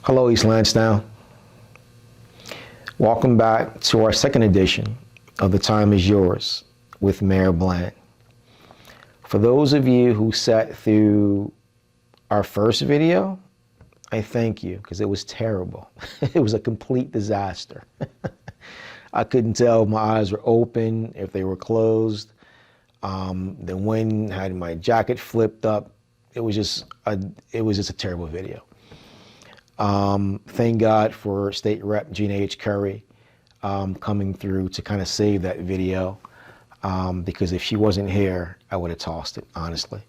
Hello, East Lansdowne. Welcome back to our second edition of The Time Is Yours with Mayor Bland. For those of you who sat through our first video, I thank you because it was terrible. It was a complete disaster. I couldn't tell if my eyes were open, if they were closed. The wind had my jacket flipped up. It was just a terrible video. Thank God for State Rep Gina H. Curry coming through to kind of save that video, because if she wasn't here, I would have tossed it, honestly.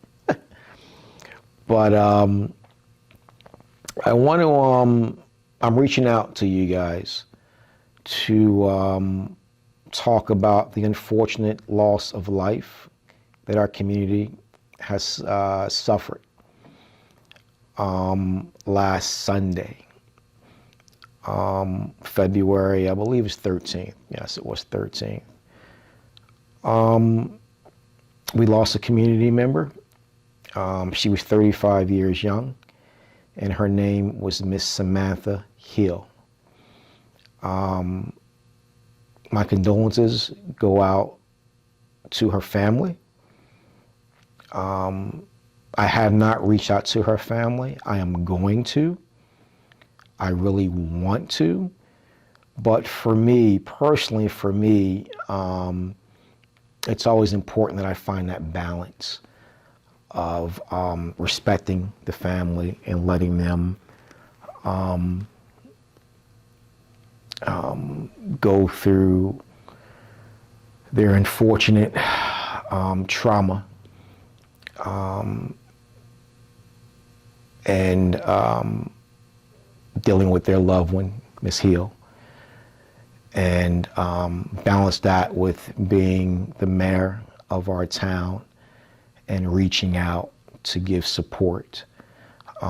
But I want to, I'm reaching out to you guys to talk about the unfortunate loss of life that our community has suffered last Sunday, February, I believe it's 13th. Yes, it was 13th. We lost a community member. She was 35 years young, and her name was Miss Samantha Hill. My condolences go out to her family. I have not reached out to her family. I am going to. I really want to. But for me, personally, it's always important that I find that balance of respecting the family and letting them go through their unfortunate trauma, and dealing with their loved one, Miss Hill, and balance that with being the mayor of our town and reaching out to give support. So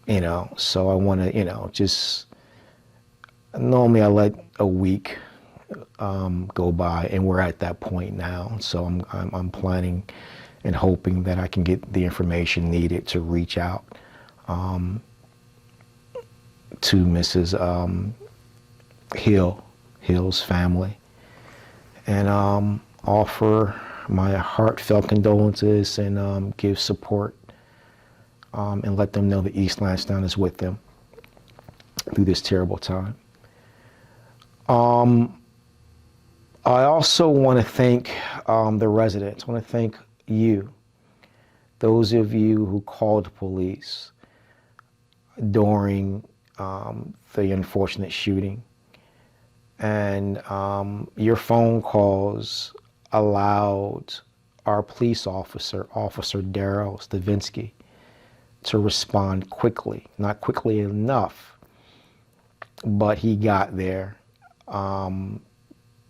I want to, just normally I let a week go by, and we're at that point now. So I'm planning and hoping that I can get the information needed to reach out to Mrs. Hill's family, and offer my heartfelt condolences and give support, and let them know that East Lansdowne is with them through this terrible time. I also want to thank the residents. I want to thank you, those of you who called police during the unfortunate shooting. And your phone calls allowed our police officer, Officer Daryl Savitsky, to respond quickly. Not quickly enough, but he got there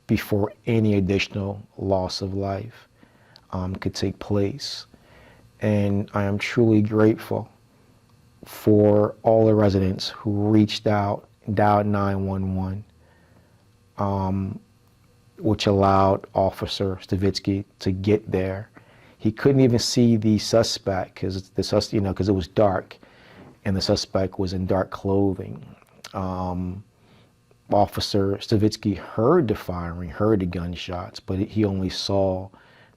before any additional loss of life could take place. And I am truly grateful for all the residents who reached out, dialed 911, which allowed Officer Savitsky to get there. He couldn't even see the suspect because it was dark, and the suspect was in dark clothing. Officer Savitsky heard the firing, heard the gunshots, but he only saw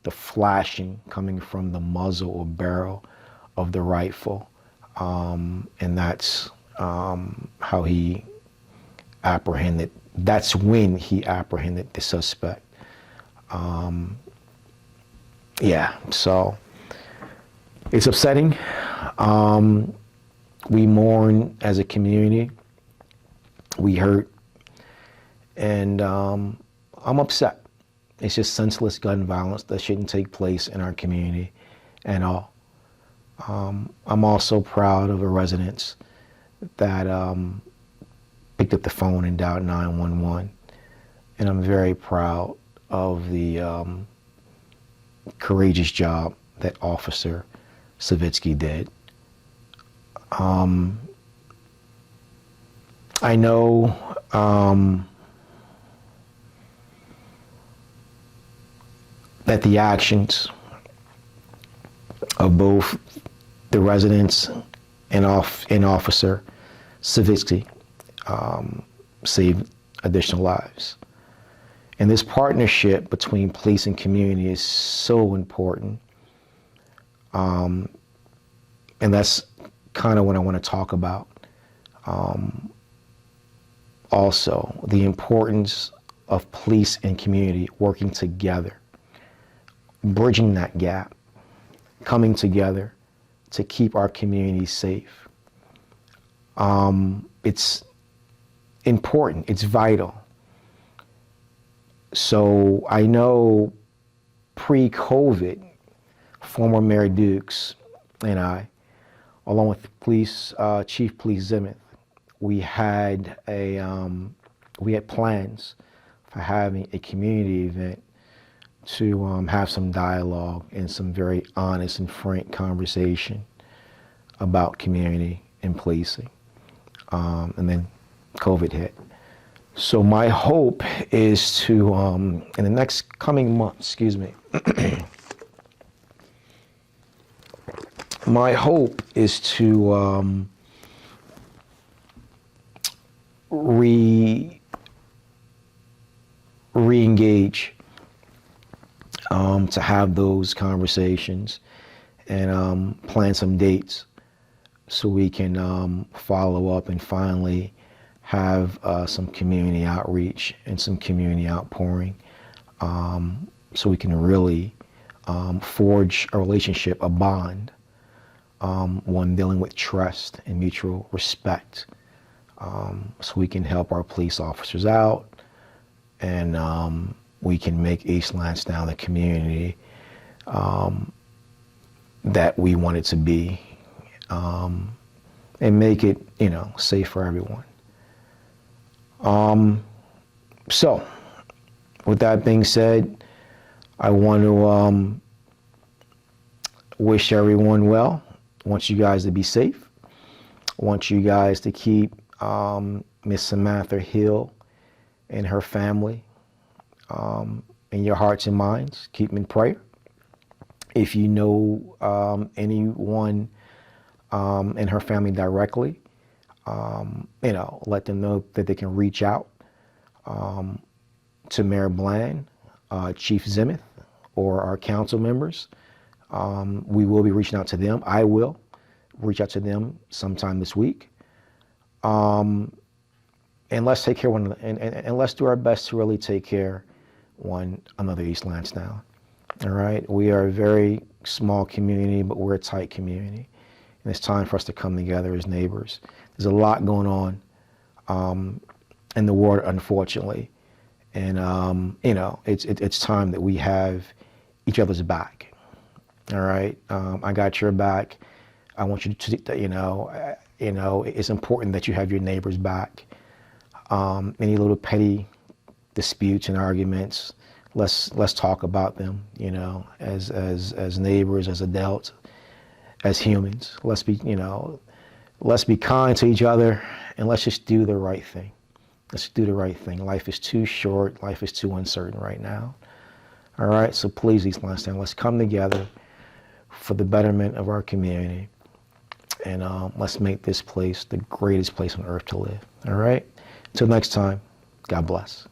the flashing coming from the muzzle or barrel of the rifle. And that's how he apprehended, that's when he apprehended the suspect. So it's upsetting. We mourn as a community. We hurt. And I'm upset. It's just senseless gun violence that shouldn't take place in our community at all. I'm also proud of the residents that picked up the phone and dialed 911. And I'm very proud of the courageous job that Officer Savitsky did. I know that the actions of both the residents and officer Savitsky, save additional lives. And this partnership between police and community is so important. And that's kind of what I want to talk about. Also, the importance of police and community working together, bridging that gap, coming together to keep our communities safe. It's important, it's vital. So I know pre-COVID, former Mayor Dukes and I, along with Chief Police Zimmeth, we had plans for having a community event to have some dialogue and some very honest and frank conversation about community and policing. And then COVID hit. So my hope is to, in the next coming months, my hope is to re-engage, to have those conversations and plan some dates so we can follow up and finally have some community outreach and some community outpouring, so we can really forge a relationship, a bond, one dealing with trust and mutual respect, so we can help our police officers out, and we can make East Lansdowne the community that we want it to be, and make it, safe for everyone. So, with that being said, I want to wish everyone well. I want you guys to be safe. I want you guys to keep Miss Samantha Hill and her family in your hearts and minds. Keep them in prayer. If you know anyone in her family directly, let them know that they can reach out to Mayor Bland, Chief Zimmeth, or our council members. We will be reaching out to them. I will reach out to them sometime this week. And let's take care of one another, and let's do our best to really take care one another, East Lansdowne. All right, we are a very small community, but we're a tight community, and it's time for us to come together as neighbors. There's a lot going on in the world, unfortunately, and it's time that we have each other's back. All right, I got your back. I want you to, it's important that you have your neighbor's back. Any little petty disputes and arguments, let's talk about them. As neighbors, as adults, as humans. Let's be kind to each other, and let's just do the right thing. Let's do the right thing. Life is too short. Life is too uncertain right now. All right, so please, East Lansdowne, let's come together for the betterment of our community, and let's make this place the greatest place on earth to live. All right, until next time, God bless.